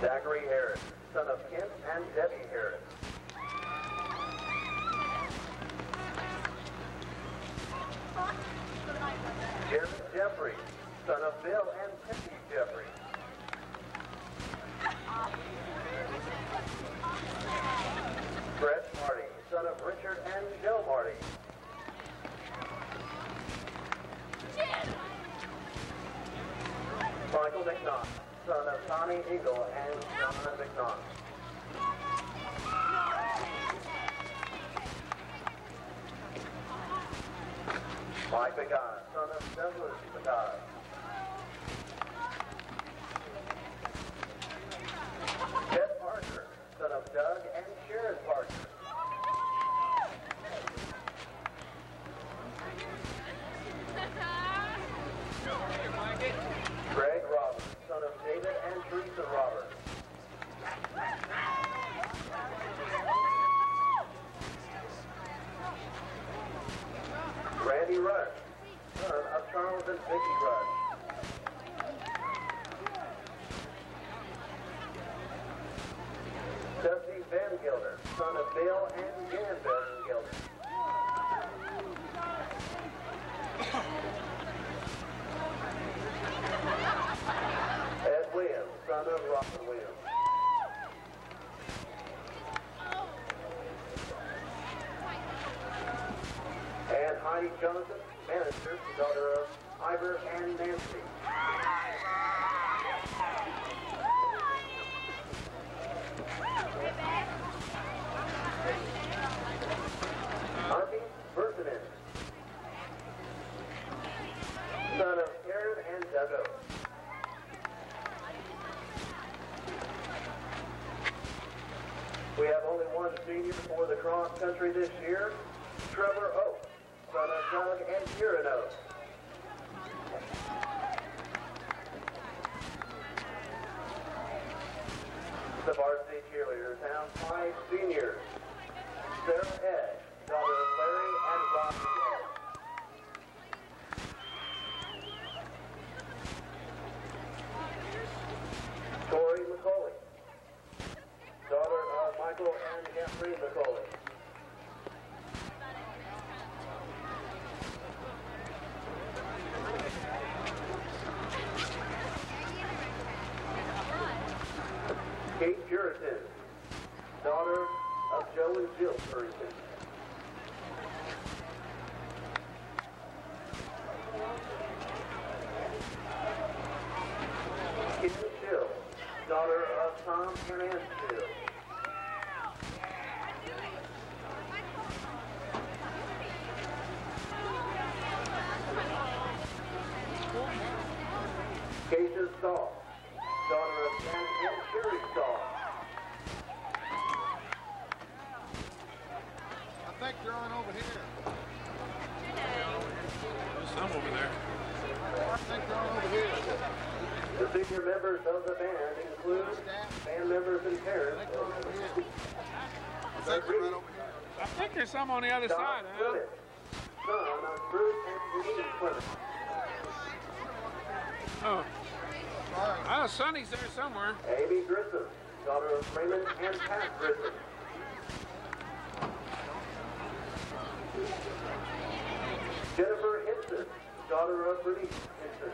Zachary Harris, son of Kent and Debbie Harris. Jared Jeffrey, son of Bill and Peggy Jeffrey. Brett Marty, son of Richard and Joe Marty. Michael McNaught, son of Connie Eagle and John McNaught. Mike McGod, son of Douglas McGod. Ted Parker, son of Doug and Sharon Parker. Greg Roberts, son of David and Teresa Roberts. Randy Rush, son of Charles and Vicki Rush. Dusty Van Gilder, son of Bill and Jan Van Gilder. Ed Williams, son of Robin Williams. And Heidi Jonathan, manager, daughter of Ivor and Nancy. Auntie Bertinen, son of Karen and Doug. We have only one senior for the cross country this year, Trevor Oak, son of Doug and Kieran Oak. The varsity cheerleaders have 5 seniors. Sarah Edge, daughter of Larry and Robbie Edge. Tori McCauley, daughter of Michael and Jeffrey McCauley. Kate Puritan, daughter of Joe and Jill Puritan. Kim Schill, daughter of Tom and Ann Schill. Keisha Stahl, daughter of Jan and Sherry Stahl. I think they're on over here. There's some over there. I think they're on over here. The senior members of the band include band members and I parents. think they're on over here. I think they're right over here. I think there's some on the other Don side, Al. Clement, son of Bruce and Denise Clement. Oh. Oh, Sonny's there somewhere. Amy Grissom, daughter of Raymond and Pat Grissom. Jennifer Hinson, daughter of Bernice Hinson.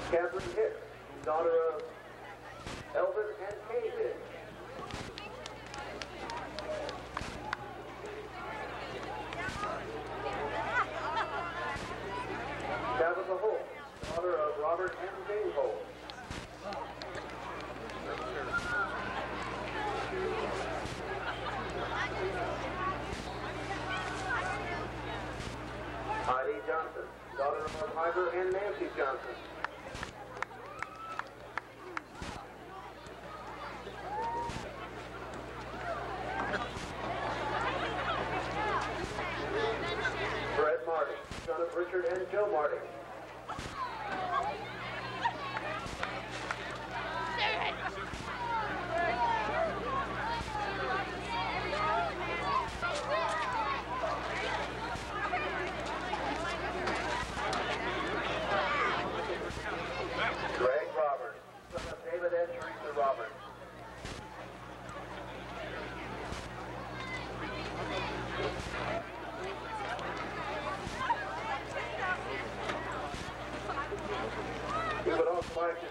Catherine Hicks, daughter of Elvin and Kay Hicks. Tabitha Holt, daughter of Robert and Jane Holt. Heidi Johnson, daughter of Ivor and Nancy Johnson. Fred Marty, son of Richard and Joe Marty.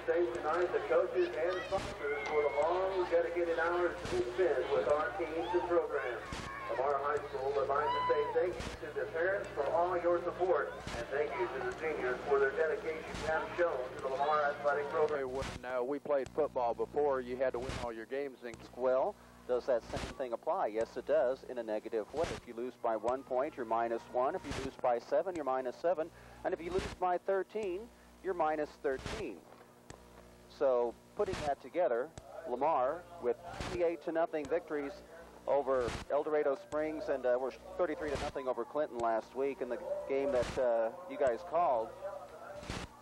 stage tonight the coaches and sponsors for the long, dedicated hours to be spent with our teams and programs. Lamar High School would like to say thank you to the parents for all your support, and thank you to the seniors for their dedication you have shown to the Lamar athletic program. When we played football before, you had to win all your games. Well, does that same thing apply? Yes, it does, in a negative way. If you lose by 1 point, you're -1. If you lose by 7, you're -7. And if you lose by 13, you're -13. So, putting that together, Lamar, with 28-0 victories over El Dorado Springs, and we're 33-0 over Clinton last week in the game that you guys called.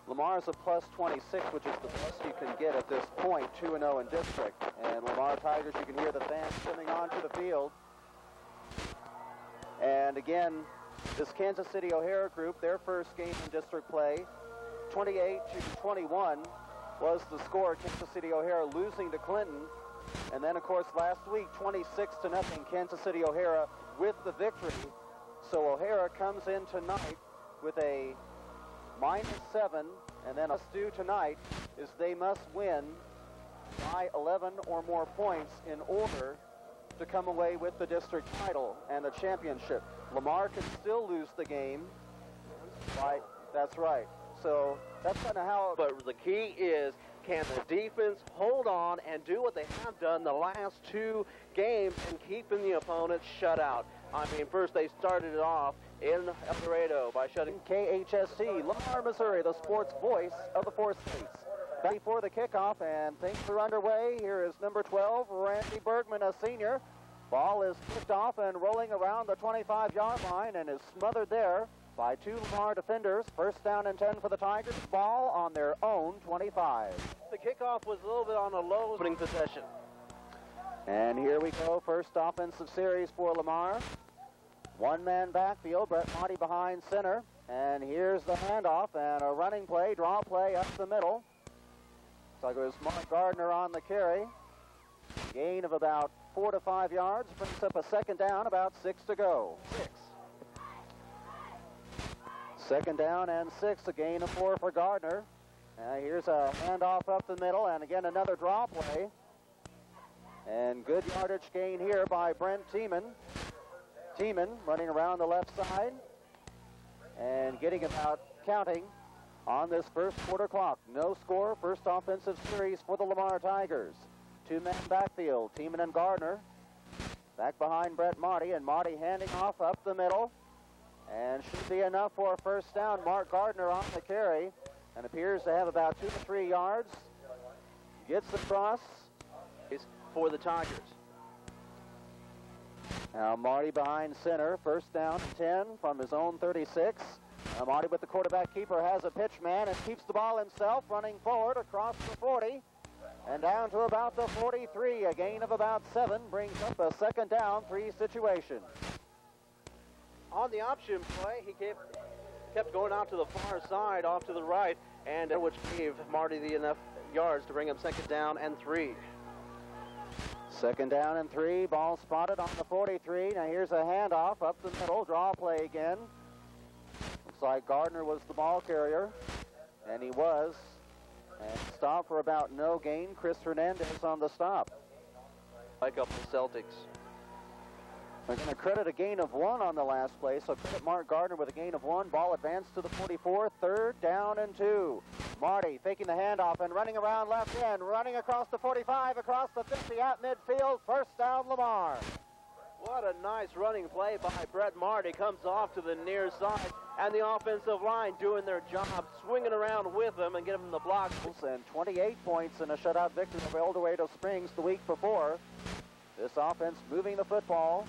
Lamar is a +26, which is the best you can get at this point, 2-0 in district. And Lamar Tigers, you can hear the fans coming onto the field. And again, this Kansas City O'Hara group, their first game in district play, 28-21 was the score. Kansas City O'Hara losing to Clinton. And then, of course, last week, 26-0, Kansas City O'Hara with the victory. So O'Hara comes in tonight with a -7, and then what's due tonight is they must win by 11 or more points in order to come away with the district title and the championship. Lamar can still lose the game. Right, that's right. So that's kind of how. But the key is, can the defense hold on and do what they have done the last 2 games and keeping the opponent shut out? I mean, first they started it off in El Dorado by shutting KHSC, Lamar, Missouri, the sports voice of the 4 states. Back before the kickoff, and things are underway. Here is number 12, Randy Bergman, a senior. Ball is kicked off and rolling around the 25-yard line and is smothered there by 2 Lamar defenders. First down and 10 for the Tigers. Ball on their own 25. The kickoff was a little bit on a low opening possession. And here we go, first offensive series for Lamar. One-man backfield, Brett Motti behind center. And here's the handoff and a running play, draw play up the middle. So it was Mark Gardner on the carry. Gain of about 4 to 5 yards, brings up a second down, about 6 to go. 6. Second down and 6, a gain of 4 for Gardner. Here's a handoff up the middle, and again another draw play. And good yardage gain here by Brent Tiemann. Tiemann running around the left side and getting about counting on this first quarter clock. No score, first offensive series for the Lamar Tigers. 2-man backfield, Tiemann and Gardner. Back behind Brett Motti, and Motti handing off up the middle. And should be enough for a first down. Mark Gardner on the carry and appears to have about 2 to 3 yards. Gets across for the Tigers. Now Marty behind center, first down and 10 from his own 36. Marty with the quarterback keeper has a pitch man and keeps the ball himself, running forward across the 40 and down to about the 43. A gain of about 7 brings up a second down, 3 situation. On the option play, he kept going out to the far side, off to the right, and which gave Marty the enough yards to bring him second down and 3. Second down and 3, ball spotted on the 43. Now here's a handoff up the middle, draw play again. Looks like Gardner was the ball carrier, and he was. And stop for about no gain. Chris Hernandez on the stop. Like up the Celtics. We're going to credit a gain of 1 on the last play, so credit Mark Gardner with a gain of 1. Ball advanced to the 44, third down and 2. Marty faking the handoff and running around left end, running across the 45, across the 50 at midfield. First down, Lamar. What a nice running play by Brett Marty. Comes off to the near side, and the offensive line doing their job, swinging around with him and getting him the block. And 28 points in a shutout victory over El Dorado Springs the week before. This offense moving the football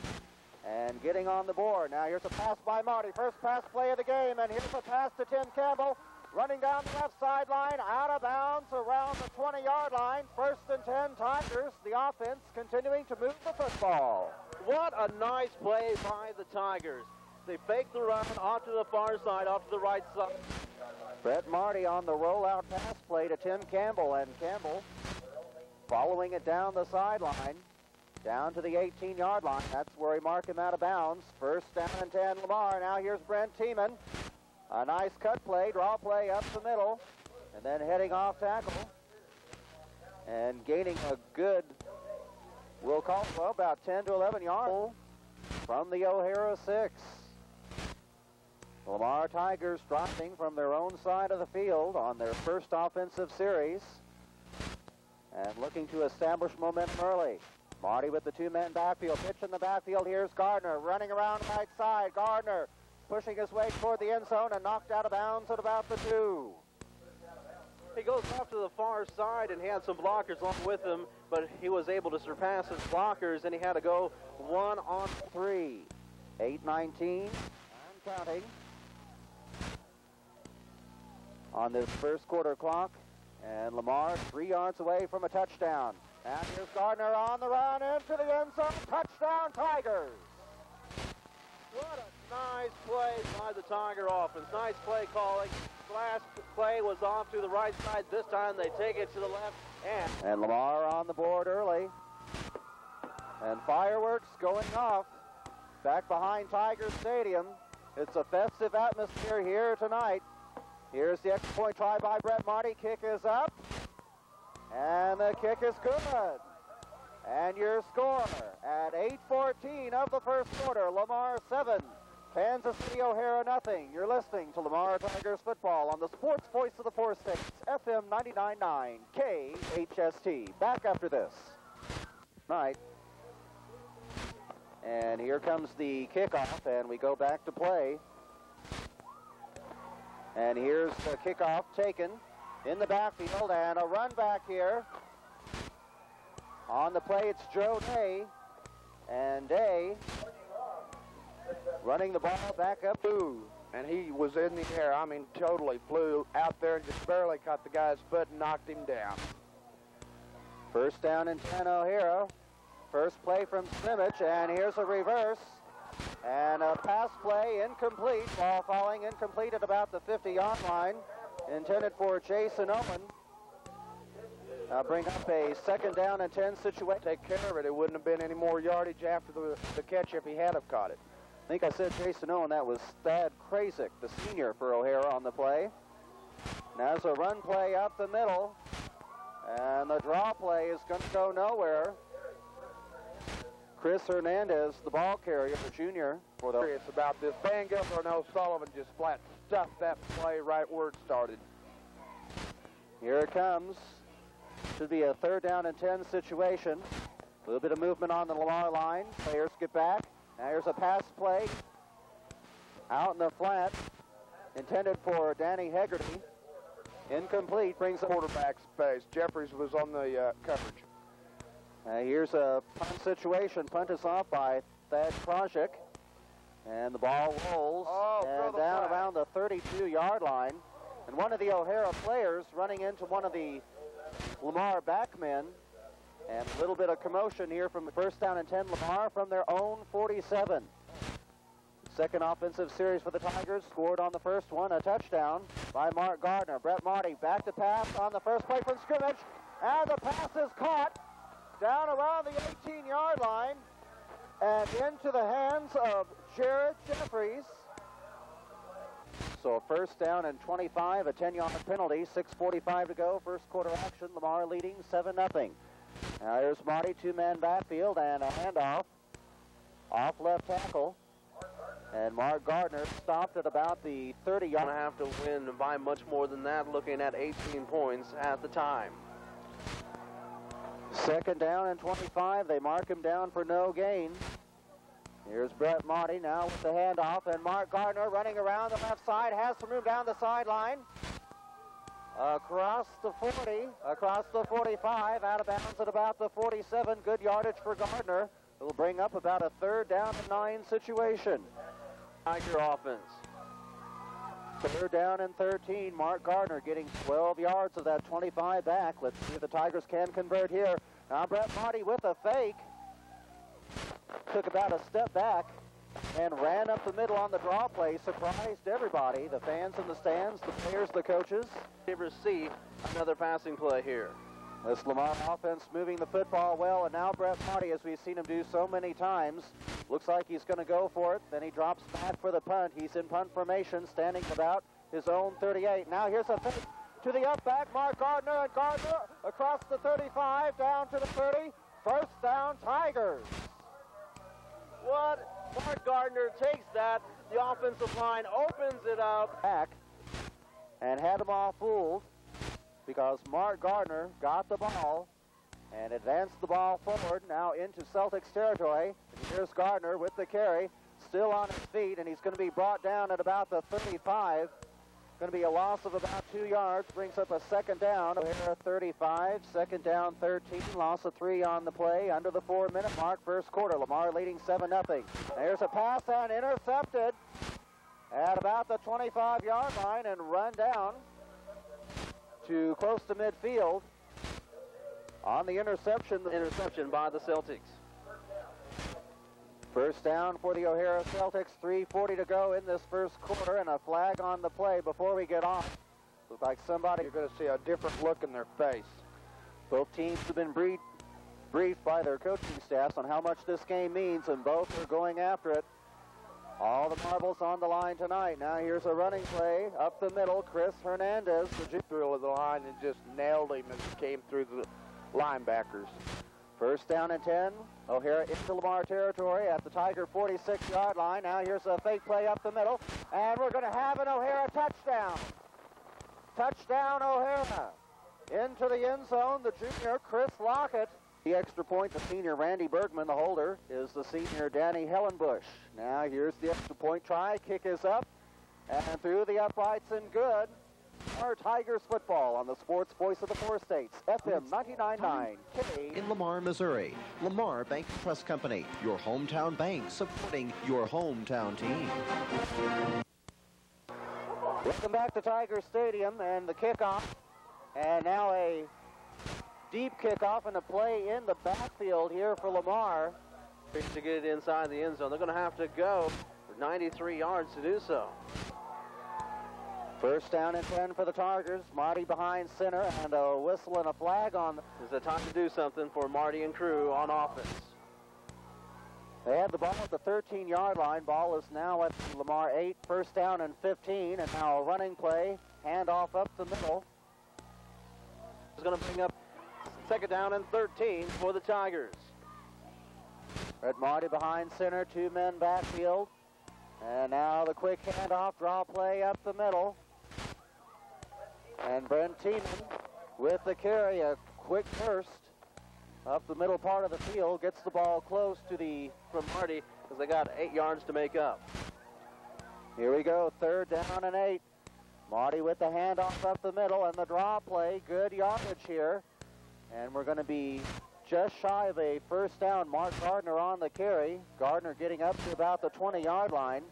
and getting on the board. Now here's a pass by Marty. First pass play of the game, and here's a pass to Tim Campbell. Running down the left sideline, out of bounds around the 20-yard line. First and 10 Tigers. The offense continuing to move the football. What a nice play by the Tigers. They fake the run off to the far side, off to the right side. Brett Marty on the rollout pass play to Tim Campbell, and Campbell following it down the sideline, down to the 18-yard line. That's where he marked him out of bounds. First down and 10 Lamar. Now here's Brent Tiemann. A nice cut play, draw play up the middle, and then heading off tackle and gaining a good, we'll call it, well, about 10 to 11 yards from the O'Hara 6. Lamar Tigers dropping from their own side of the field on their first offensive series and looking to establish momentum early. Marty with the two-man backfield. Pitch in the backfield. Here's Gardner running around right side. Gardner pushing his way toward the end zone and knocked out of bounds at about the 2. He goes off to the far side and had some blockers along with him, but he was able to surpass his blockers, and he had to go 1-on-3. 8:19 and counting on this first quarter clock, and Lamar 3 yards away from a touchdown. And here's Gardner on the run into the end zone. Touchdown, Tigers! What a nice play by the Tiger offense. Nice play calling. The last play was off to the right side. This time they take it to the left. And Lamar on the board early. And fireworks going off back behind Tiger Stadium. It's a festive atmosphere here tonight. Here's the extra point try by Brett Marty. Kick is up. And the kick is good. And your score at 8:14 of the first quarter, Lamar 7, Kansas City O'Hara nothing. You're listening to Lamar Tigers football on the sports voice of the Four States, FM 99.9 KHST. Back after this. Right. And here comes the kickoff, and we go back to play. And here's the kickoff taken in the backfield, and a run back here. On the play, it's Joe Day, and Day running the ball back up. And he was in the air. I mean, totally flew out there and just barely caught the guy's foot and knocked him down. First down and 10 O'Hara. First play from scrimmage, and here's a reverse. And a pass play incomplete. Ball falling incomplete at about the 50-yard line. Intended for Jason Owen. Bring up a second down and 10 situation. Take care of it. It wouldn't have been any more yardage after the catch if he had have caught it. I think I said Jason Owen. That was Thad Krasick, the senior for O'Hara on the play. Now it's a run play up the middle. And the draw play is going to go nowhere. Chris Hernandez, the ball carrier, the junior. It's about this. Van Gelder and O'Sullivan just flat stuffed that play right where it started. Here it comes. Should be a third down and 10 situation. A little bit of movement on the Lamar line. Players get back. Now here's a pass play out in the flat. Intended for Danny Hegarty. Incomplete. Brings the quarterback's face. Jeffries was on the coverage. Here's a punt situation. Punt is off by Thad Krasick. And the ball rolls and down around the 32-yard line. And one of the O'Hara players running into one of the Lamar backmen. And a little bit of commotion here from the first down and 10. Lamar from their own 47. Second offensive series for the Tigers. Scored on the first one, a touchdown by Mark Gardner. Brett Marty back to pass on the first play from scrimmage. And the pass is caught down around the 18-yard line and into the hands of Jared Jeffries. So first down and 25, a 10-yard penalty, 6:45 to go, first quarter action. Lamar leading 7-0. Now here's Marty, two-man backfield and a handoff off left tackle. And Mark Gardner stopped at about the 30-yard. Going to have to win by much more than that, looking at 18 points at the time. Second down and 25. They mark him down for no gain. Here's Brett Marty now with the handoff, and Mark Gardner running around the left side, has some room down the sideline. Across the 40, across the 45, out of bounds at about the 47. Good yardage for Gardner. It will bring up about a third down and 9 situation. Tiger offense. Third down and 13. Mark Gardner getting 12 yards of that 25 back. Let's see if the Tigers can convert here. Now Brett Marty with a fake. Took about a step back and ran up the middle on the draw play. Surprised everybody, the fans in the stands, the players, the coaches. Never see another passing play here. This Lamar offense moving the football well, and now Brett Marty, as we've seen him do so many times, looks like he's going to go for it. Then he drops back for the punt. He's in punt formation, standing about his own 38. Now here's a fake to the up back. Mark Gardner, and Gardner across the 35, down to the 30. First down, Tigers. What? Mark Gardner takes that. The offensive line opens it up. Back and had them all fooled because Mark Gardner got the ball and advanced the ball forward now into Celtics territory. And here's Gardner with the carry, still on his feet, and he's going to be brought down at about the 35. Going to be a loss of about 2 yards, brings up a second down. O'Hara 35, second down 13, loss of 3 on the play, under the 4-minute mark, first quarter. Lamar leading 7-0. There's a pass and intercepted at about the 25-yard line and run down to close to midfield on the interception. Interception by the Celtics. First down for the O'Hara Celtics, 3:40 to go in this first quarter, and a flag on the play before we get off. Looks like somebody, you're going to see a different look in their face. Both teams have been briefed by their coaching staffs on how much this game means, and both are going after it. All the marbles on the line tonight. Now here's a running play up the middle. Chris Hernandez through the line and just nailed him as he came through the linebackers. First down and 10. O'Hara into Lamar territory at the Tiger 46-yard line. Now here's a fake play up the middle, and we're going to have an O'Hara touchdown. Touchdown O'Hara. Into the end zone, the junior Chris Lockett. The extra point, the senior Randy Bergman. The holder is the senior Danny Hellenbush. Now here's the extra point try. Kick is up and through the uprights and good. Our Tigers football on the sports voice of the 4 states, FM 99.9 K. In Lamar, Missouri, Lamar Bank Trust Company, your hometown bank supporting your hometown team. Welcome back to Tiger Stadium and the kickoff. And now a deep kickoff and a play in the backfield here for Lamar. To get it inside the end zone, they're going to have to go for 93 yards to do so. First down and 10 for the Tigers. Marty behind center, and a whistle and a flag on. It's the time to do something for Marty and crew on offense. They had the ball at the 13-yard line. Ball is now at Lamar 8. First down and 15, and now a running play. Handoff up the middle. It's going to bring up second down and 13 for the Tigers. Red Marty behind center, 2 men backfield. And now the quick handoff, draw play up the middle. And Brent Tiemann with the carry, a quick burst up the middle part of the field, gets the ball close to the from Marty because they got 8 yards to make up. Here we go, third down and 8. Marty with the handoff up the middle and the draw play, good yardage here. And we're going to be just shy of a first down. Mark Gardner on the carry. Gardner getting up to about the 20-yard line.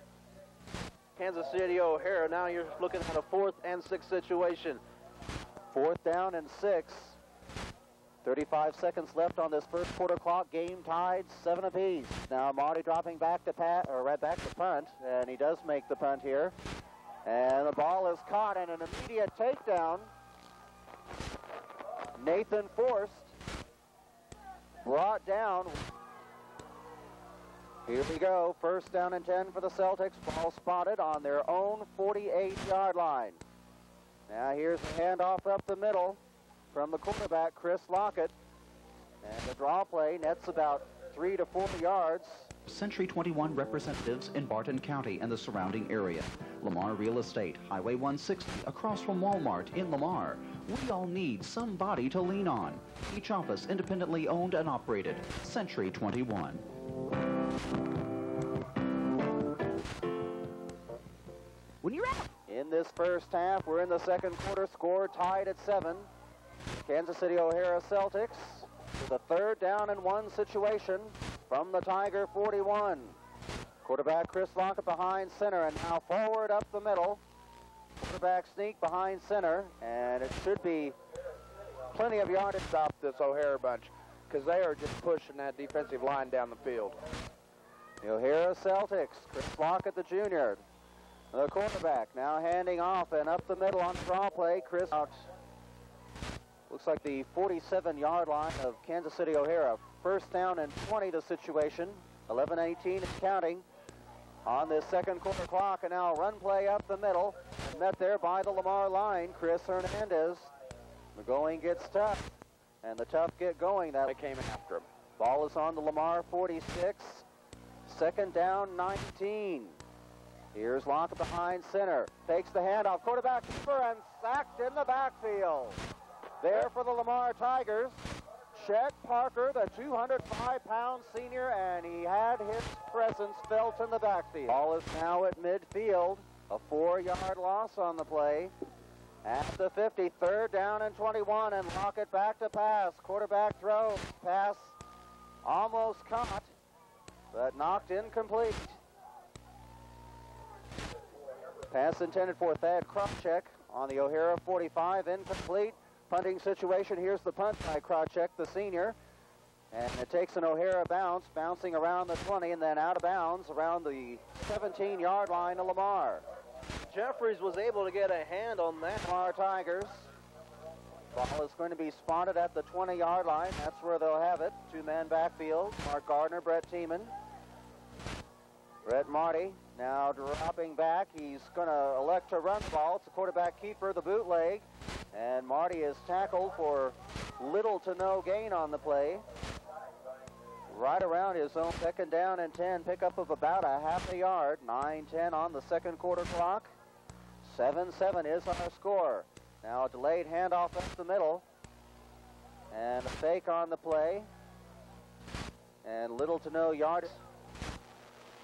Kansas City O'Hara, now you're looking at a 4th and 6 situation. 4th down and 6. 35 seconds left on this first quarter clock. Game tied, 7 apiece. Now Marty dropping back to back to punt, and he does make the punt here. And the ball is caught and an immediate takedown. Nathan Forst brought down. Here we go, first down and 10 for the Celtics. Ball spotted on their own 48-yard line. Now here's the handoff up the middle from the quarterback, Chris Lockett. And the draw play nets about 3 to 4 yards. Century 21 representatives in Barton County and the surrounding area. Lamar Real Estate, Highway 160, across from Walmart in Lamar. We all need somebody to lean on. Each office independently owned and operated. Century 21. When you're out. In this first half, we're in the second quarter, score tied at 7. Kansas City O'Hara Celtics with a third down and 1 situation from the Tiger 41. Quarterback Chris Lockett behind center, and now forward up the middle. Quarterback sneak behind center, and it should be plenty of yardage. Stop this O'Hara bunch, because they are just pushing that defensive line down the field. The O'Hara Celtics, Chris Lockett, the junior. The quarterback now handing off, and up the middle on draw play, Chris out. Looks like the 47-yard line of Kansas City O'Hara. First down and 20 the situation. 11-18 and counting. on this second quarter clock, and now run play up the middle, met there by the Lamar line, Chris Hernandez. The going gets tough, and the tough get going. That came after him. Ball is on the Lamar 46, second down 19. Here's Lockett behind center, takes the handoff, quarterback keeper, and sacked in the backfield. There for the Lamar Tigers, Chet Parker, the 205-pound senior, and he had his presence felt in the backfield. Ball is now at midfield, a 4-yard loss on the play. At the 50, third down and 21, and Lockett back to pass. Quarterback throws, pass almost caught, but knocked incomplete. Pass intended for Thad Krawczyk on the O'Hara 45, incomplete. Punting situation, here's the punt by Krawczyk, the senior. And it takes an O'Hara bounce, bouncing around the 20 and then out of bounds around the 17-yard line of Lamar. Jeffries was able to get a hand on that. Lamar Tigers. Ball is going to be spotted at the 20-yard line. That's where they'll have it. Two-man backfield. Mark Gardner, Brett Tiemann. Brett Marty now dropping back. He's going to elect to run the ball. It's the quarterback keeper, the bootleg. And Marty is tackled for little to no gain on the play. Right around his own second down and 10. Pickup of about a half a yard. 9-10 on the second quarter clock. 7-7 is our score. Now a delayed handoff up the middle. And a fake on the play. And little to no yards.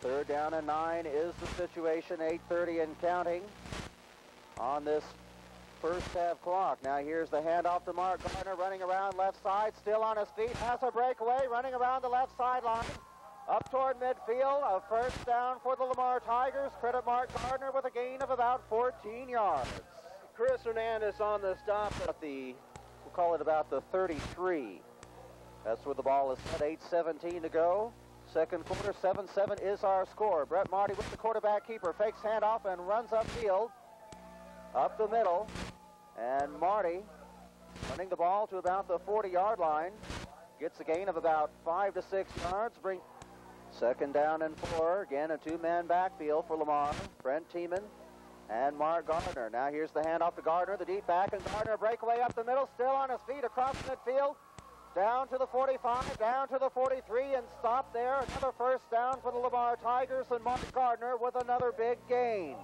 Third down and 9 is the situation. 8:30 and counting on this first half clock. Now here's the handoff to Mark Gardner, running around left side, still on his feet, has a breakaway, running around the left sideline, up toward midfield. A first down for the Lamar Tigers. Credit Mark Gardner with a gain of about 14 yards. Chris Hernandez on the stop at the, we'll call it about the 33. That's where the ball is set. 8:17 to go. Second quarter, 7-7 is our score. Brett Marty with the quarterback keeper, fakes handoff and runs upfield. Up the middle, and Marty running the ball to about the 40-yard line. Gets a gain of about 5 to 6 yards. Bring second down and 4. Again, a two-man backfield for Lamar. Brent Tiemann and Mark Gardner. Now here's the handoff to Gardner, the deep back, and Gardner breakaway up the middle, still on his feet across midfield. Down to the 45, down to the 43, and stop there. Another first down for the Lamar Tigers, and Mark Gardner with another big gain.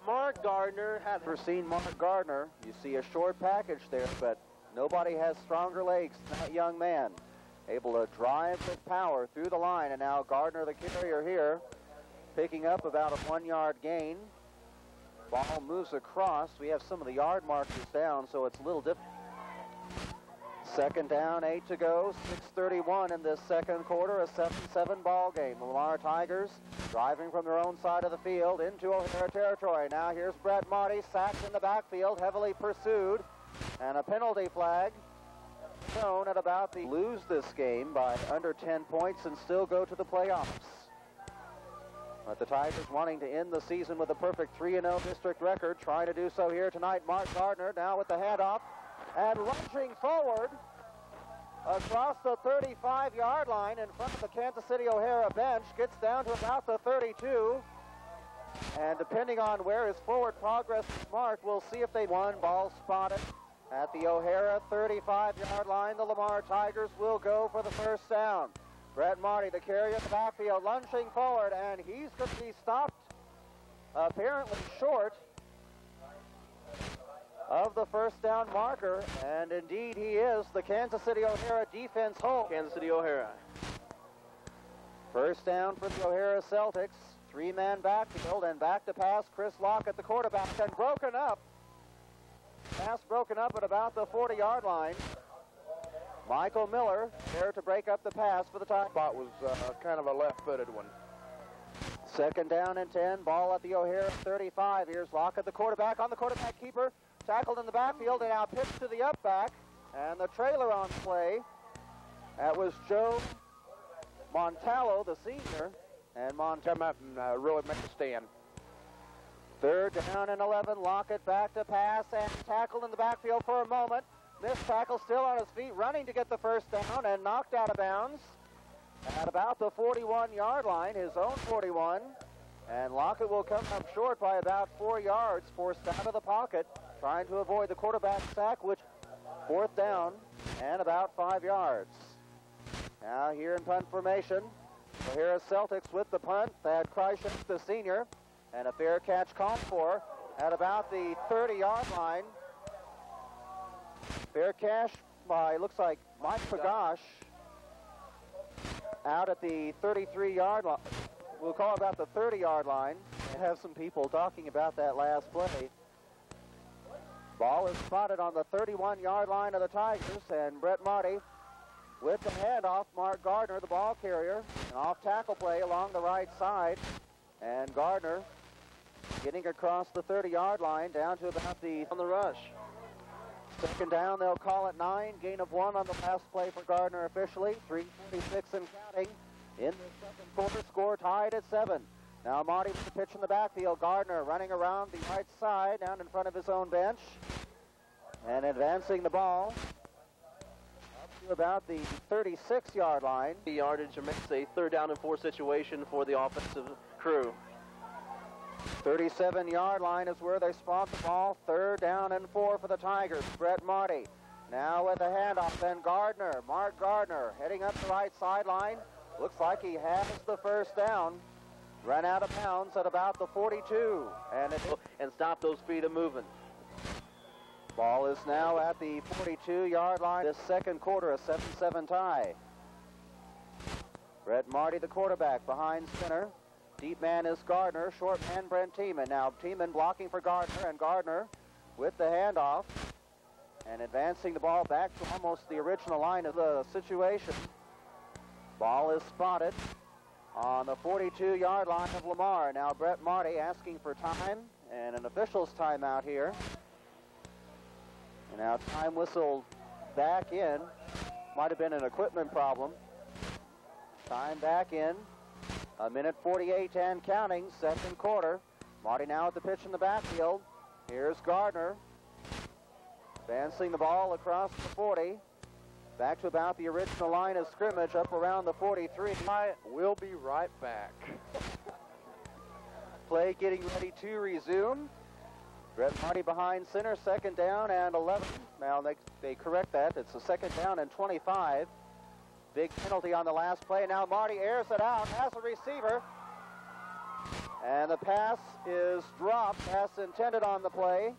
Mark Gardner had never seen Mark Gardner. You see a short package there, but nobody has stronger legs than that young man. Able to drive with power through the line, and now Gardner, the carrier here, picking up about a 1-yard gain. Ball moves across. We have some of the yard markers down, so it's a little different. Second down, 8 to go, 6:31 in this second quarter, a 7-7 ball game. The Lamar Tigers driving from their own side of the field into O'Hara territory. Now here's Brett Marty, sacked in the backfield, heavily pursued, and a penalty flag shown at about the lose this game by under 10 points and still go to the playoffs. But the Tigers wanting to end the season with a perfect 3-0 district record, trying to do so here tonight. Mark Gardner now with the handoff. And lunging forward across the 35-yard line in front of the Kansas City O'Hara bench, gets down to about the 32. And depending on where his forward progress is marked, we'll see if they won. Ball spotted at the O'Hara 35-yard line. The Lamar Tigers will go for the first down. Brett Marty, the carrier in the backfield, lunging forward, and he's going to be stopped apparently short of the first down marker, and indeed he is. The Kansas City O'Hara defense hold. Kansas City O'Hara. First down for the O'Hara Celtics. Three-man backfield, and back to pass. Chris Lockett, the quarterback, and broken up. Pass broken up at about the 40-yard line. Michael Miller there to break up the pass for the time. Spot was kind of a left-footed one. Second down and 10. Ball at the O'Hara 35. Here's Lockett, the quarterback, on the quarterback keeper. Tackled in the backfield, and now pitched to the up back. And the trailer on play. That was Joe Montallo, the senior. And Come out and really make a stand. Third down and 11. Lockett back to pass and tackled in the backfield for a moment. Missed tackle, still on his feet, running to get the first down and knocked out of bounds at about the 41-yard line, his own 41. And Lockett will come up short by about 4 yards, forced out of the pocket, trying to avoid the quarterback sack, which 4th down and about 5 yards. Now here in punt formation, O'Hara Celtics with the punt. Thad Kryshek, the senior, and a fair catch called for at about the 30-yard line. Fair catch by, looks like, Mike Pagash out at the 33-yard line. We'll call it about the 30-yard line. And have some people talking about that last play. Ball is spotted on the 31-yard line of the Tigers, and Brett Marty with the handoff. Mark Gardner, the ball carrier, an off-tackle play along the right side, and Gardner getting across the 30-yard line down to about the on the rush. 2nd down, they'll call it 9. Gain of 1 on the last play for Gardner officially. 3:46 and counting in the 2nd quarter. Score tied at 7. Now Marty with the pitch in the backfield. Gardner running around the right side down in front of his own bench and advancing the ball up to about the 36-yard line. The yardage makes a 3rd down and 4 situation for the offensive crew. 37-yard line is where they spot the ball. 3rd down and 4 for the Tigers. Brett Marty now with a handoff. Then Gardner, Mark Gardner, heading up the right sideline. Looks like he has the 1st down. Run out of bounds at about the 42. And stop those feet of moving. Ball is now at the 42-yard line. This 2nd quarter, a 7-7 tie. Brett Marty, the quarterback, behind center. Deep man is Gardner. Short man, Brent Tiemann. Now Tiemann blocking for Gardner, and Gardner with the handoff and advancing the ball back to almost the original line of the situation. Ball is spotted on the 42-yard line of Lamar. Now Brett Marty asking for time and an official's timeout here. And now time whistled back in. Might have been an equipment problem. Time back in. 1:48 and counting, 2nd quarter. Marty now at the pitch in the backfield. Here's Gardner. Advancing the ball across the 40. Back to about the original line of scrimmage up around the 43. We'll be right back. Play getting ready to resume. Brett Marty behind center, 2nd down and 11. Now they correct that. It's a 2nd down and 25. Big penalty on the last play. Now Marty airs it out, has a receiver. And the pass is dropped, as intended on the play,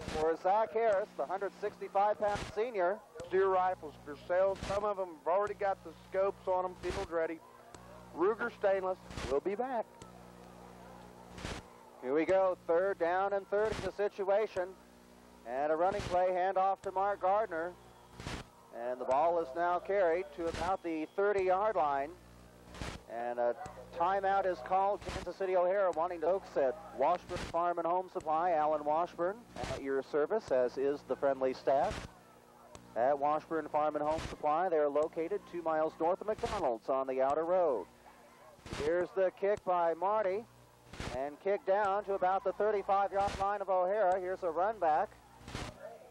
for Zach Harris, the 165-pound senior. Deer rifles for sale. Some of them have already got the scopes on them, field ready. Ruger Stainless will be back. Here we go, 3rd down and 30 the situation. And a running play, handoff to Mark Gardner. And the ball is now carried to about the 30-yard line. And a timeout is called. Kansas City O'Hara wanting to folks at Washburn Farm and Home Supply. Alan Washburn at your service, as is the friendly staff. At Washburn Farm and Home Supply, they're located 2 miles north of McDonald's on the outer road. Here's the kick by Marty. And kick down to about the 35-yard line of O'Hara. Here's a run back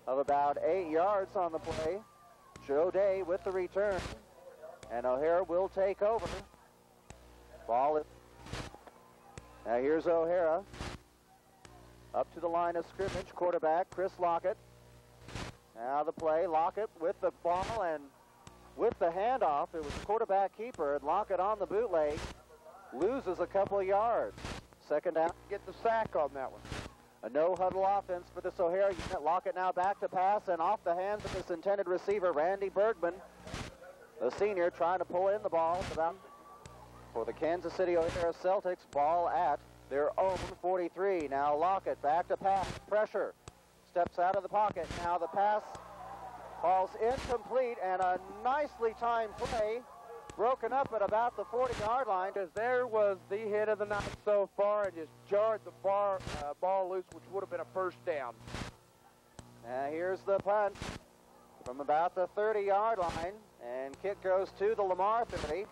of about 8 yards on the play. Joe Day with the return, and O'Hara will take over. Ball is... Now here's O'Hara up to the line of scrimmage. Quarterback Chris Lockett. Now the play, Lockett with the ball and with the handoff. It was a quarterback keeper, and Lockett on the bootleg loses a couple of yards. 2nd down. Get the sack on that one. A no-huddle offense for this O'Hara unit. Lockett now back to pass, and off the hands of his intended receiver, Randy Bergman, the senior, trying to pull in the ball. For the Kansas City O'Hara Celtics, ball at their own 43. Now Lockett back to pass. Pressure. Steps out of the pocket. Now the pass falls incomplete, and a nicely timed play broken up at about the 40-yard line. Because there was the hit of the night so far, and just jarred the ball loose, which would have been a 1st down. Now here's the punt from about the 30-yard line, and kick goes to the Lamar 30.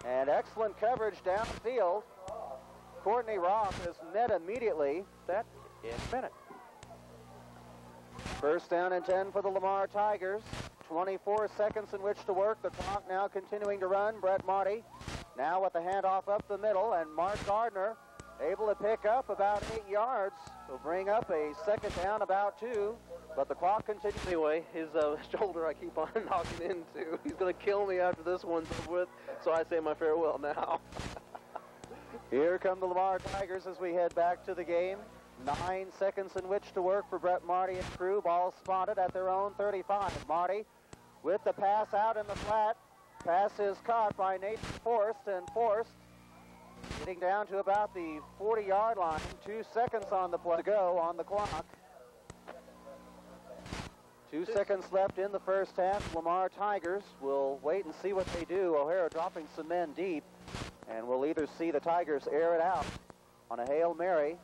And excellent coverage downfield. Courtney Roth is met immediately. Set in a minute. 1st down and 10 for the Lamar Tigers. 24 seconds in which to work. The clock now continuing to run. Brett Marty now with the handoff up the middle, and Mark Gardner able to pick up about 8 yards. Will bring up a second down, about 2. But the clock continues. Anyway, his shoulder I keep on knocking into. He's going to kill me after this one's over with, so I say my farewell now. Here come the Lamar Tigers as we head back to the game. 9 seconds in which to work for Brett Marty and crew. Ball spotted at their own 35. Marty with the pass out in the flat. Pass is caught by Nathan Forrest, and Forrest getting down to about the 40-yard line. 2 seconds on the play to go on the clock. 2 seconds left in the first half. Lamar Tigers will wait and see what they do. O'Hara dropping some men deep, and we'll either see the Tigers air it out on a Hail Mary,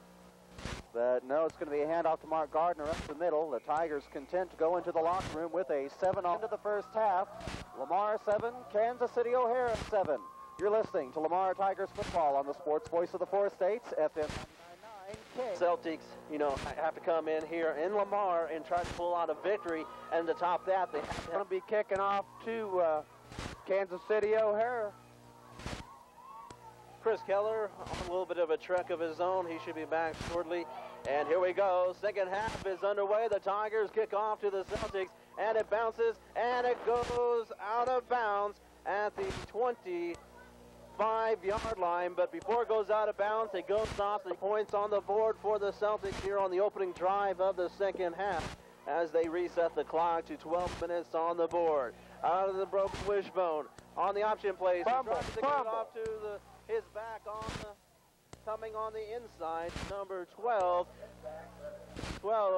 but no, it's going to be a handoff to Mark Gardner up the middle. The Tigers content to go into the locker room with a 7 into the first half. Lamar 7, Kansas City O'Hara 7. You're listening to Lamar Tigers football on the sports voice of the 4 states, FM 99K. Celtics, you know, have to come in here in Lamar and try to pull out a victory, and to top that, they have Going to be kicking off to Kansas City O'Hara. Chris Keller on a little bit of a trek of his own. He should be back shortly. And here we go. Second half is underway. The Tigers kick off to the Celtics, and it bounces, and it goes out of bounds at the 25-yard line. But before it goes out of bounds, it goes off the points on the board for the Celtics here on the opening drive of the second half as they reset the clock to 12 minutes on the board. Out of the broken wishbone on the option plays. He tries to get it off to his back on the, coming on the inside, number 12,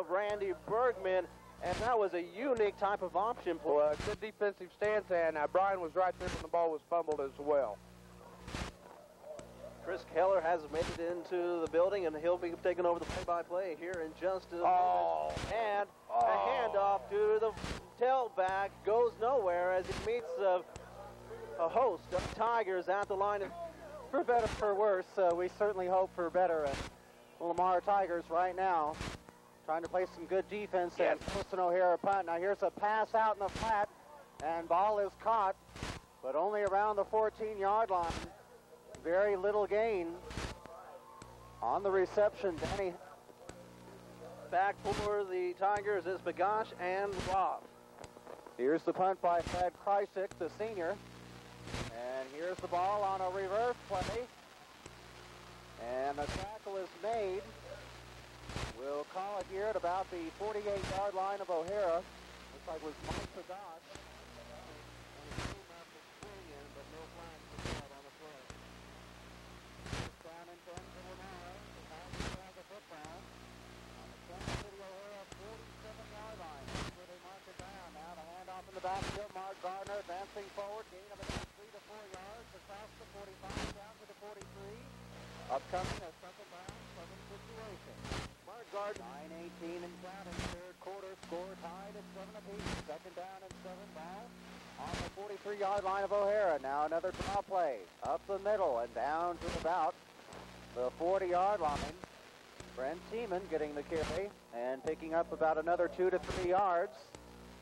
Randy Bergman, and that was a unique type of option play. Good defensive stance, and Brian was right there when the ball was fumbled as well. Chris Keller has made it into the building, and he'll be taking over the play-by-play here in just a moment. And a handoff to the tailback goes nowhere as he meets a host of Tigers at the line of... For better, for worse, we certainly hope for better. The Lamar Tigers right now trying to play some good defense and Wilson O'Hara punt. Now here's a pass out in the flat, and ball is caught, but only around the 14-yard line. Very little gain on the reception. Danny. Back for the Tigers is Bagash and Robb. Here's the punt by Thad Krysick, the senior. And here's the ball on a reverse play. And the tackle is made. We'll call it here at about the 48-yard line of O'Hara. Looks like it was Mike Bagash. But no flag on the play. First down and 10 for Lamar. The Tigers have the football on the Kansas City O'Hara 47-yard line. That's where they mark it down. Now the handoff in the backfield. Mark Gardner advancing forward. Gain of about 3 to 4 yards across the 45 down to the 43. Upcoming a second down, 7 situation. Mark Gardner. 9:18 and counting. Third quarter score tied at 7 apiece. Second down and 7 ball on the 43-yard line of O'Hara. Now another draw play up the middle and down to about the 40-yard line. Brent Tiemann getting the carry and picking up about another 2 to 3 yards.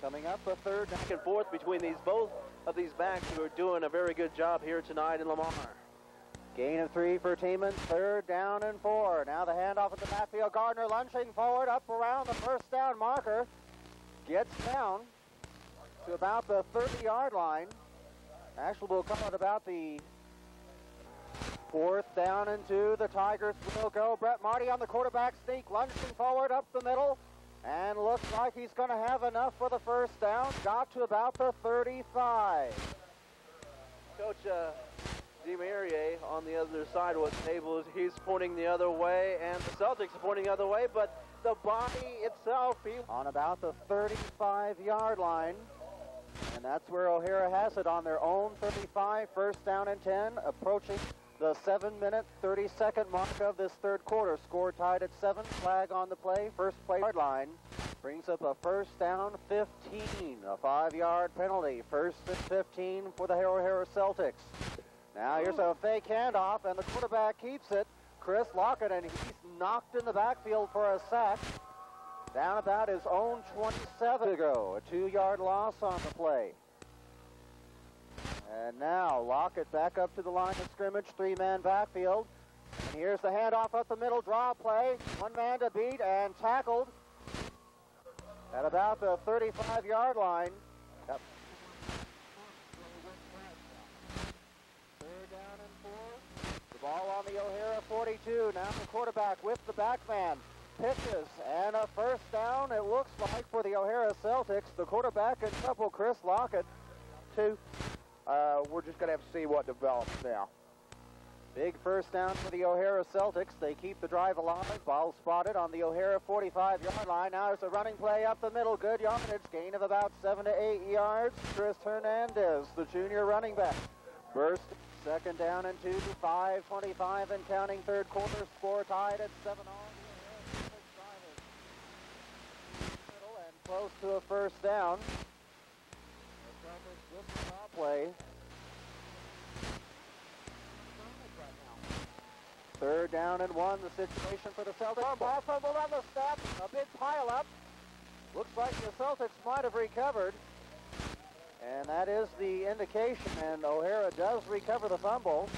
Coming up a third back and forth between both of these backs who are doing a very good job here tonight in Lamar. Gain of 3 for Tiemann, third down and 4. Now the handoff at the backfield. Gardner lunging forward up around the first down marker. Gets down to about the 30-yard line. Actually will come at about the 4th down and 2. The Tigers will go. Brett Marty on the quarterback sneak, lunging forward up the middle. And looks like he's going to have enough for the first down. Got to about the 35. Coach DeMarie on the other side of the table, he's pointing the other way, and the Celtics are pointing the other way, but the body itself... On about the 35-yard line. And that's where O'Hara has it on their own 35. First down and 10, approaching the 7-minute, 30-second mark of this third quarter. Score tied at 7. Flag on the play. First play yard line brings up a first down 15. A 5-yard penalty. First and 15 for the O'Hara Celtics. Now here's a fake handoff, and the quarterback keeps it. Chris Lockett, and he's knocked in the backfield for a sack. Down about his own 27 to go. A 2-yard loss on the play. And now Lockett back up to the line of scrimmage, 3-man backfield. And here's the handoff up the middle, draw play. One man to beat and tackled at about the 35-yard line. Yep. Third down and 4. The ball on the O'Hara 42. Now the quarterback with the back man. Pitches and a first down, it looks like, for the O'Hara Celtics. The quarterback in trouble, Chris Lockett. We're just going to have to see what develops now. Big first down for the O'Hara Celtics. They keep the drive alive. Ball spotted on the O'Hara 45-yard line. Now there's a running play up the middle. Good yardage. Gain of about 7 to 8 yards. Chris Hernandez, the junior running back. Burst. Second down and 2. 5:25 and counting. Third quarter. Score tied at 7-all. Middle and close to a first down. Play. Third down and 1, the situation for the Celtics. Ball fumbled on the snap, a big pile up. Looks like the Celtics might have recovered. And that is the indication, and O'Hara does recover the fumble.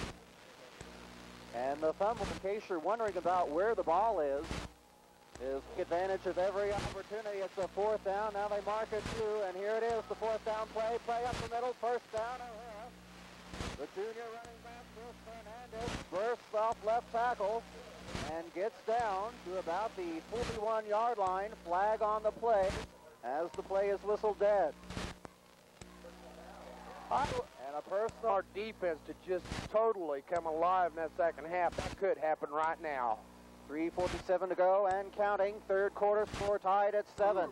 And the fumble, in case you're wondering about where the ball is take advantage of every opportunity. It's a fourth down, now they mark it 2, and here it is, the fourth down play up the middle, first down, O'Hara. The junior running back, Chris Hernandez, bursts off left tackle and gets down to about the 41-yard line. Flag on the play as the play is whistled dead. And a personal. Our defense to just totally come alive in that second half. That could happen right now. 3:47 to go and counting. Third quarter, score tied at 7.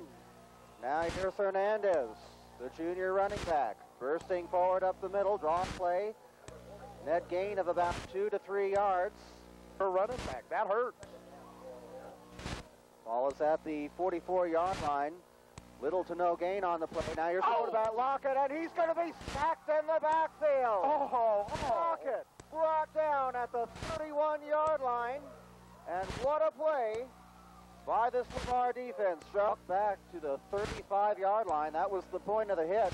Now here's Hernandez, the junior running back. Bursting forward up the middle, draw play. Net gain of about 2 to 3 yards for running back. That hurts. Ball is at the 44-yard line. Little to no gain on the play. Now here's the quarterback, Lockett, and he's going to be sacked in the backfield. Lockett brought down at the 31-yard line. And what a play by this Lamar defense. Struck back to the 35-yard line. That was the point of the hit.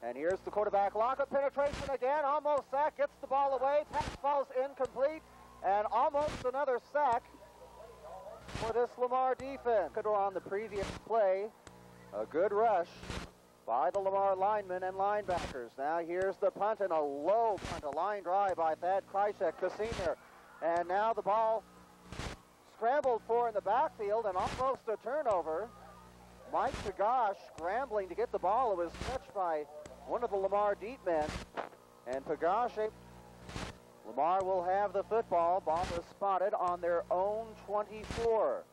And here's the quarterback, Lockett, penetration again, almost sack, gets the ball away, pass falls incomplete, and almost another sack for this Lamar defense. On the previous play, a good rush by the Lamar linemen and linebackers. Now here's the punt, and a low punt, a line drive by Thad Krychek, the senior. And now the ball scrambled for in the backfield and almost a turnover. Mike Pagash scrambling to get the ball. It was touched by one of the Lamar deep men. And Pagash, Lamar will have the football. Ball is spotted on their own 24.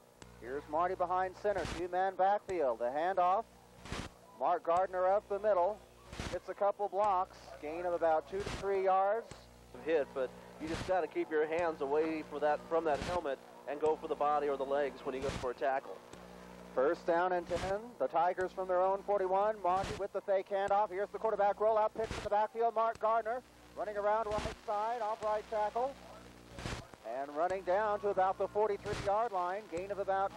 Here's Marty behind center, 2-man backfield. The handoff. Mark Gardner up the middle. Hits a couple blocks. Gain of about 2 to 3 yards. Hit, but you just got to keep your hands away from that helmet and go for the body or the legs when you go for a tackle. First down and 10. The Tigers from their own 41. Marty with the fake handoff. Here's the quarterback rollout pitch in the backfield. Mark Gardner running around right side, off right tackle. And running down to about the 43-yard line. Gain of about,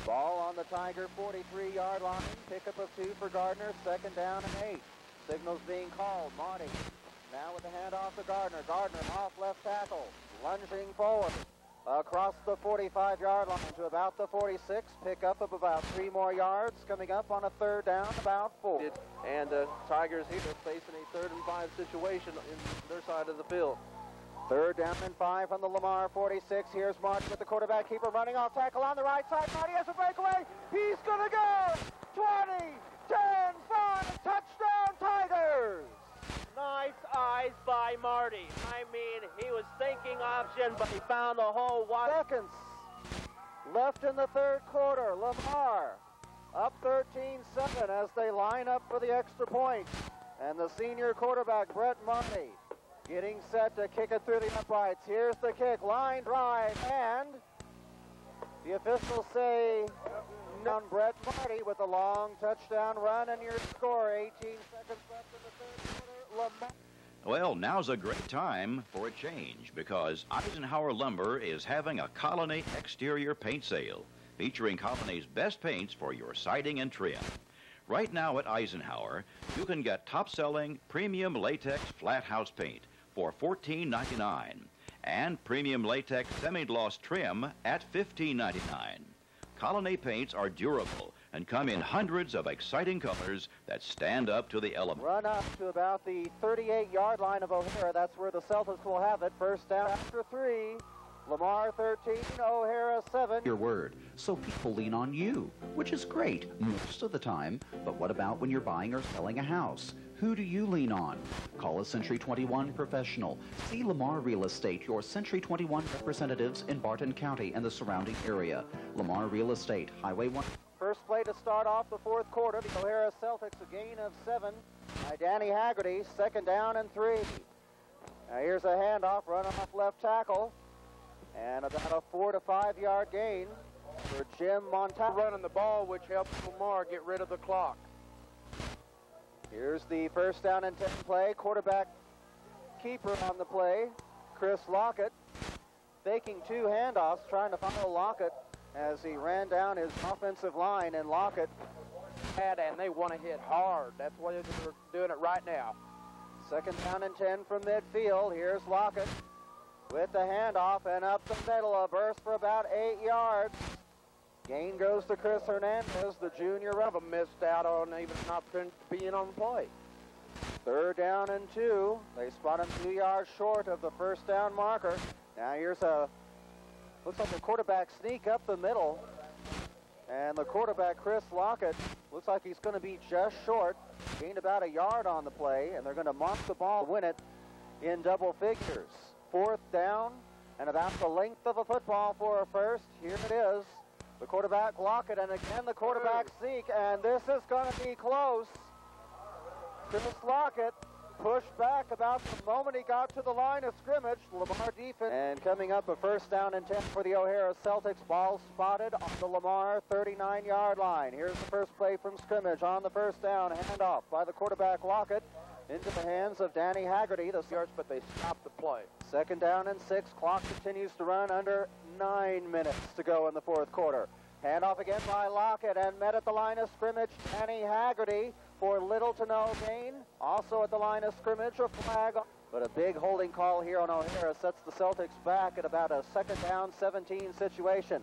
ball on the Tiger 43-yard line. Pickup of 2 for Gardner. Second down and 8. Signals being called. Marty now with the handoff to Gardner. Gardner off left tackle. Lunging forward. Across the 45-yard line to about the 46. Pickup of about 3 more yards. Coming up on a third down, about 4. And Tigers here facing a 3rd and 5 situation in their side of the field. Third down and 5 from the Lamar 46. Here's Martin with the quarterback keeper running off tackle on the right side. Marty has a breakaway. He's going to go. 20, 10, 5, touchdown Tigers. Nice eyes by Marty. I mean, he was thinking option, but he found the hole. Seconds left in the third quarter. Lamar up 13-7 as they line up for the extra point. And the senior quarterback, Brett Marty, getting set to kick it through the uprights. Here's the kick, line drive, and the officials say on Brett Marty with a long touchdown run, and your score, 18 seconds left in the third quarter. Lamar. Well, now's a great time for a change because Eisenhower Lumber is having a Colony exterior paint sale featuring Colony's best paints for your siding and trim. Right now at Eisenhower, you can get top-selling premium latex flat house paint for $14.99 and premium latex semi-gloss trim at $15.99. Colony paints are durable and come in hundreds of exciting colors that stand up to the elements. Run up to about the 38-yard line of O'Hara. That's where the Celtics will have it. First down after 3. Lamar 13, O'Hara 7. Your word. So people lean on you, which is great most of the time. But what about when you're buying or selling a house? Who do you lean on? Call a Century 21 professional. See Lamar Real Estate, your Century 21 representatives in Barton County and the surrounding area. Lamar Real Estate, Highway 1. First play to start off the fourth quarter. The O'Hara Celtics, a gain of 7 by Danny Haggerty. Second down and 3. Now here's a handoff, run off left tackle. And about a 4 to 5 yard gain for Jim Montana. Running the ball, which helps Lamar get rid of the clock. Here's the first down and 10 play. Quarterback keeper on the play, Chris Lockett, faking 2 handoffs, trying to follow Lockett as he ran down his offensive line, and Lockett And they want to hit hard. That's why they're doing it right now. Second down and 10 from midfield. Here's Lockett with the handoff and up the middle. A burst for about 8 yards. Gain goes to Chris Hernandez, the junior. Rubber missed out on even not being on the play. Third down and 2. They spot him 2 yards short of the first down marker. Now here's looks like a quarterback sneak up the middle. And the quarterback, Chris Lockett, looks like he's going to be just short. Gained about a yard on the play, and they're going to mark the ball, win it in double figures. Fourth down, and about the length of a football for a first. Here it is. The quarterback Lockett, and again the quarterback sneak, and this is going to be close. Chris Lockett pushed back about the moment he got to the line of scrimmage. Lamar defense. And coming up, a first down and 10 for the O'Hara Celtics. Ball spotted on the Lamar 39-yard line. Here's the first play from scrimmage on the first down. Handoff by the quarterback Lockett into the hands of Danny Haggerty. The yards, but they stopped the play. Second down and 6. Clock continues to run under 9 minutes to go in the fourth quarter. Handoff again by Lockett, and met at the line of scrimmage, Danny Haggerty for little to no gain. Also at the line of scrimmage, a flag. But a big holding call here on O'Hara sets the Celtics back at about a second down 17 situation.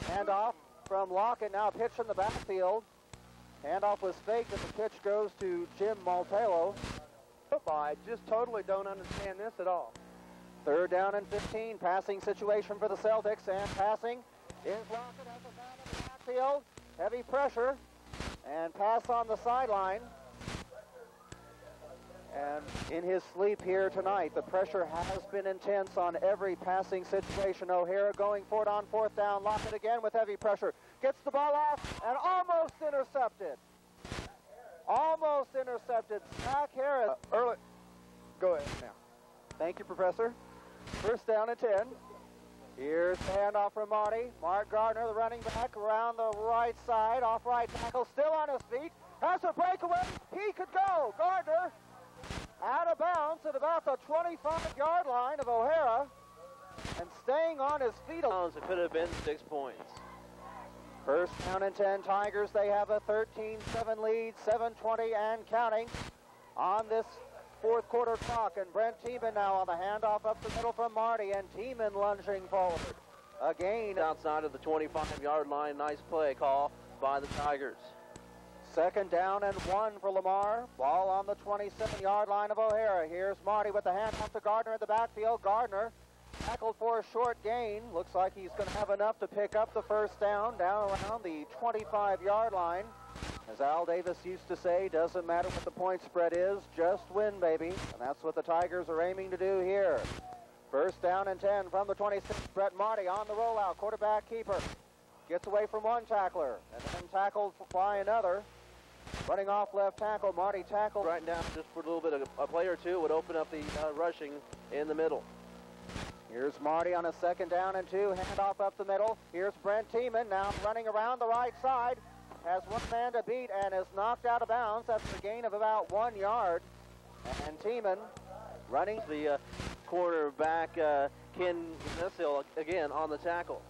Handoff from Lockett, now pitch in the backfield. Handoff was faked, and the pitch goes to Jim Maltello. I just totally don't understand this at all. Third down and 15, passing situation for the Celtics, and passing is Lockett at the back of the backfield. Heavy pressure, and pass on the sideline. And in his sleep here tonight, the pressure has been intense on every passing situation. O'Hara going for it on fourth down. Lockett again with heavy pressure. Gets the ball off and almost intercepted. Almost intercepted. Zach Harris. Early. Go ahead now. Thank you, Professor. First down and 10. Here's the handoff from Marty. Mark Gardner, the running back, around the right side. Off right tackle, still on his feet. Has a breakaway. He could go. Gardner out of bounds at about the 25-yard line of O'Hara. And staying on his feet. It could have been 6 points. First down and 10, Tigers. They have a 13-7 lead, 7:20 and counting on this fourth quarter clock. And Brent Tiemann now on the handoff up the middle from Marty, and Tiemann lunging forward. Again. Outside of the 25-yard line, nice play call by the Tigers. Second down and 1 for Lamar. Ball on the 27-yard line of O'Hara. Here's Marty with the handoff to Gardner in the backfield. Gardner tackled for a short gain. Looks like he's going to have enough to pick up the first down around the 25-yard line. As Al Davis used to say, doesn't matter what the point spread is, just win, baby. And that's what the Tigers are aiming to do here. First down and 10 from the 26. Brett Marty on the rollout. Quarterback keeper. Gets away from one tackler and then tackled by another. Running off left tackle. Marty tackled. Right down just for a little bit of a play or two would open up the rushing in the middle. Here's Marty on a second down and 2. Handoff up the middle. Here's Brent Tiemann now running around the right side. Has one man to beat and is knocked out of bounds. That's a gain of about 1 yard. And Tiemann running. The quarterback, Ken Nessil, again on the tackle.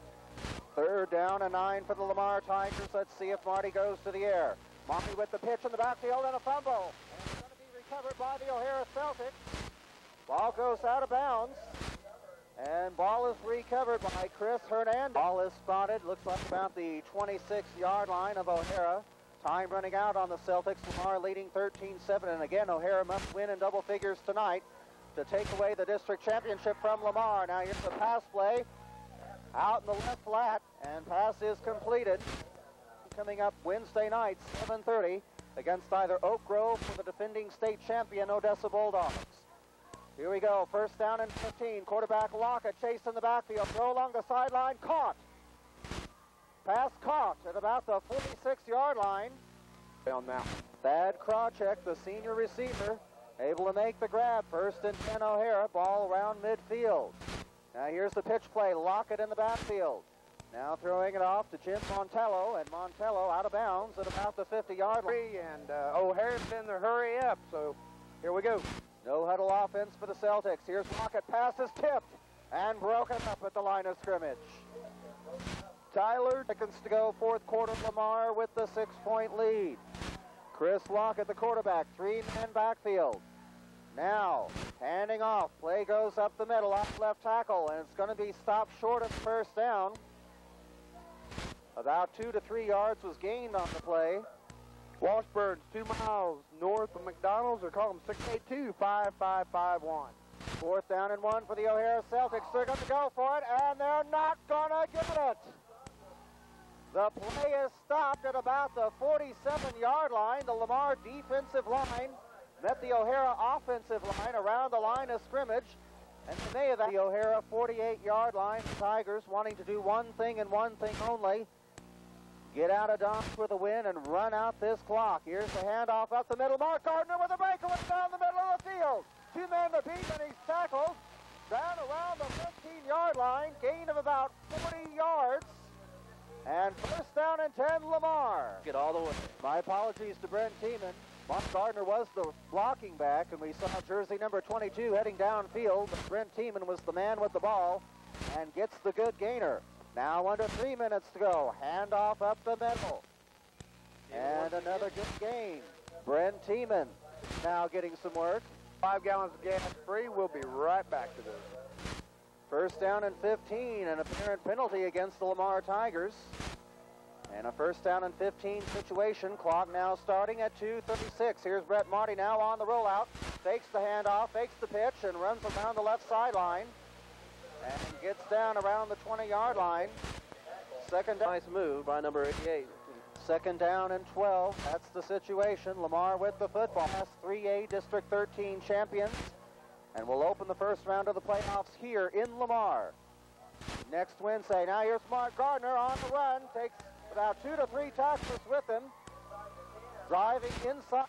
Third down and 9 for the Lamar Tigers. Let's see if Marty goes to the air. Marty with the pitch in the backfield and a fumble. And it's going to be recovered by the O'Hara Celtics. Ball goes out of bounds. And ball is recovered by Chris Hernandez. Ball is spotted, looks like about the 26-yard line of O'Hara. Time running out on the Celtics. Lamar leading 13-7. And again, O'Hara must win in double figures tonight to take away the district championship from Lamar. Now here's the pass play out in the left flat, and pass is completed. Coming up Wednesday night, 7:30, against either Oak Grove or the defending state champion Odessa Bulldogs. Here we go, first down and 15. Quarterback Lockett chasing the backfield, throw along the sideline, caught. Pass caught at about the 46-yard line. On that. Thad Krawczyk, the senior receiver, able to make the grab. First and 10 O'Hara, ball around midfield. Now here's the pitch play, Lockett in the backfield. Now throwing it off to Jim Montello, and Montello out of bounds at about the 50-yard line. And O'Hara's in the hurry up, so here we go. No huddle offense for the Celtics. Here's Lockett, pass is tipped and broken up at the line of scrimmage. Tyler, seconds to go, fourth quarter, Lamar with the 6-point lead. Chris Lockett, the quarterback, three-man backfield. Now, handing off, play goes up the middle, off left tackle, and it's going to be stopped short of first down. About 2 to 3 yards was gained on the play. Washburn's 2 miles north of McDonald's, or call them 682-5551. Fourth down and 1 for the O'Hara Celtics. They're going to go for it, and they're not going to get it. The play is stopped at about the 47-yard line. The Lamar defensive line met the O'Hara offensive line around the line of scrimmage. And they may have the O'Hara 48-yard line. The Tigers wanting to do one thing and one thing only. Get out of Dodge with a win and run out this clock. Here's the handoff up the middle. Mark Gardner with a breakaway down the middle of the field. 2 men to beat, and he's tackled down around the 15-yard line. Gain of about 40 yards. And first down and 10, Lamar. Get all the way. My apologies to Brent Tiemann. Mark Gardner was the blocking back, and we saw jersey number 22 heading downfield. But Brent Tiemann was the man with the ball and gets the good gainer. Now under 3 minutes to go. Handoff up the middle. And another good gain. Brent Tiemann now getting some work. 5 gallons of gas free. We'll be right back to this. First down and 15, an apparent penalty against the Lamar Tigers. And a first down and 15 situation. Clock now starting at 2:36. Here's Brett Marty now on the rollout. Fakes the handoff, fakes the pitch, and runs around the left sideline. And gets down around the 20-yard line. Second down. Nice move by number 88. Second down and 12. That's the situation. Lamar with the football. 3A District 13 champions. And we'll open the first round of the playoffs here in Lamar next Wednesday. Now here's Mark Gardner on the run. Takes about 2 to 3 tackles with him. Driving inside.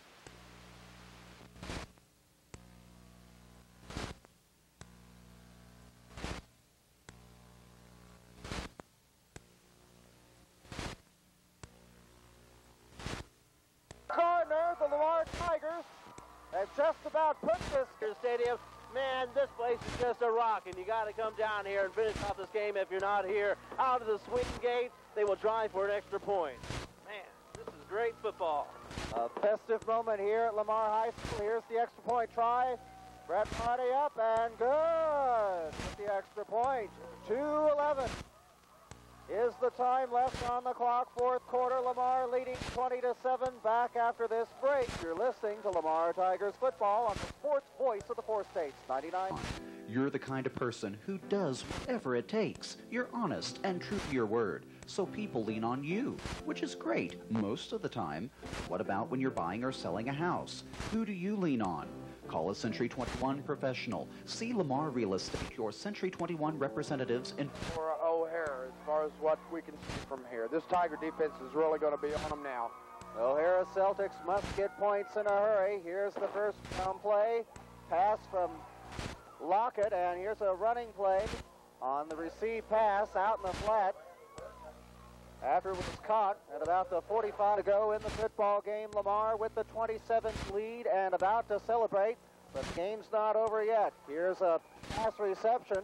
Gardner, the Lamar Tigers, have just about put this stadium. Man, this place is just a rock, and you got to come down here and finish off this game if you're not here. Out of the swing gate, they will drive for an extra point. Man, this is great football. A festive moment here at Lamar High School. Here's the extra point try. Brett Marty up and good with the extra point. 2:11 is the time left on the clock. Fourth quarter, Lamar leading 20-7. Back after this break. You're listening to Lamar Tigers football on the sports voice of the 4 states. 99. You're the kind of person who does whatever it takes. You're honest and true to your word, so people lean on you, which is great most of the time. What about when you're buying or selling a house? Who do you lean on? Call a Century 21 professional. See Lamar Real Estate, your Century 21 representatives in For O'Hara, as far as what we can see from here. This Tiger defense is really going to be on them now. O'Hara Celtics must get points in a hurry. Here's the first down play. Pass from Lockett, and here's a running play on the received pass out in the flat. After it was caught at about the 45 to go in the football game, Lamar with the 27th lead and about to celebrate, but the game's not over yet. Here's a pass reception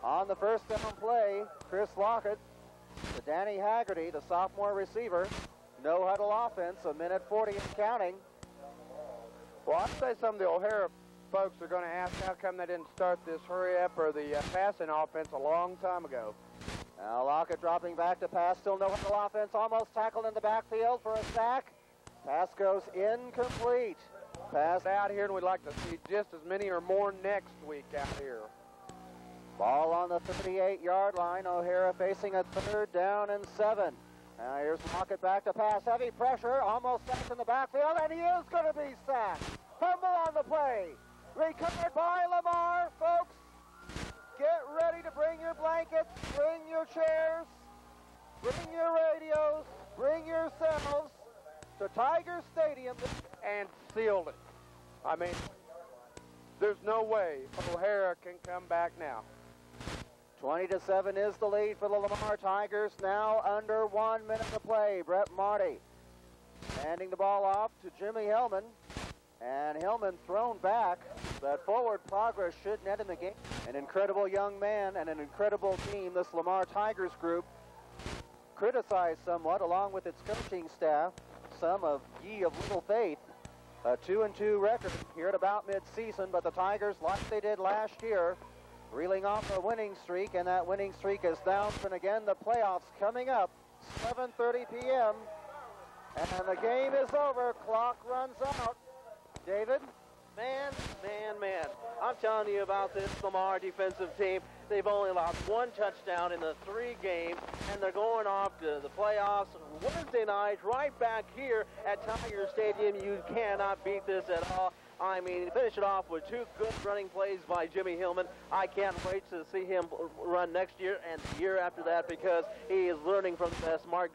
on the first down play. Chris Lockett to Danny Haggerty, the sophomore receiver. No huddle offense, 1:40 and counting. Well, I'd say some of the O'Hara folks are going to ask how come they didn't start this hurry-up or the passing offense a long time ago. Now Lockett dropping back to pass, still no handle offense, almost tackled in the backfield for a sack. Pass goes incomplete. Pass out here, and we'd like to see just as many or more next week out here. Ball on the 38-yard line. O'Hara facing a 3rd down and 7. Now here's Lockett back to pass. Heavy pressure, almost sacked in the backfield, and he is going to be sacked. Fumble on the play. Recovered by Lamar. Folks, get ready to bring your blankets, bring your chairs, bring your radios, bring yourselves to Tiger Stadium. And sealed it. I mean, there's no way O'Hara can come back now. 20-7 is the lead for the Lamar Tigers. Now under 1 minute to play. Brett Marty handing the ball off to Jimmy Hillman. And Hillman thrown back, but forward progress should net in the game. An incredible young man and an incredible team, this Lamar Tigers group, criticized somewhat along with its coaching staff, some of ye of little faith. A 2-2 record here at about mid-season, but the Tigers, like they did last year, reeling off a winning streak, and that winning streak is down. And again, the playoffs coming up, 7:30 p.m., and the game is over. Clock runs out. David? Man. I'm telling you about this Lamar defensive team. They've only lost 1 touchdown in the 3 games, and they're going off to the playoffs Wednesday night right back here at Tiger Stadium. You cannot beat this at all. I mean, finish it off with 2 good running plays by Jimmy Hillman. I can't wait to see him run next year and the year after that because he is learning from the best. Mark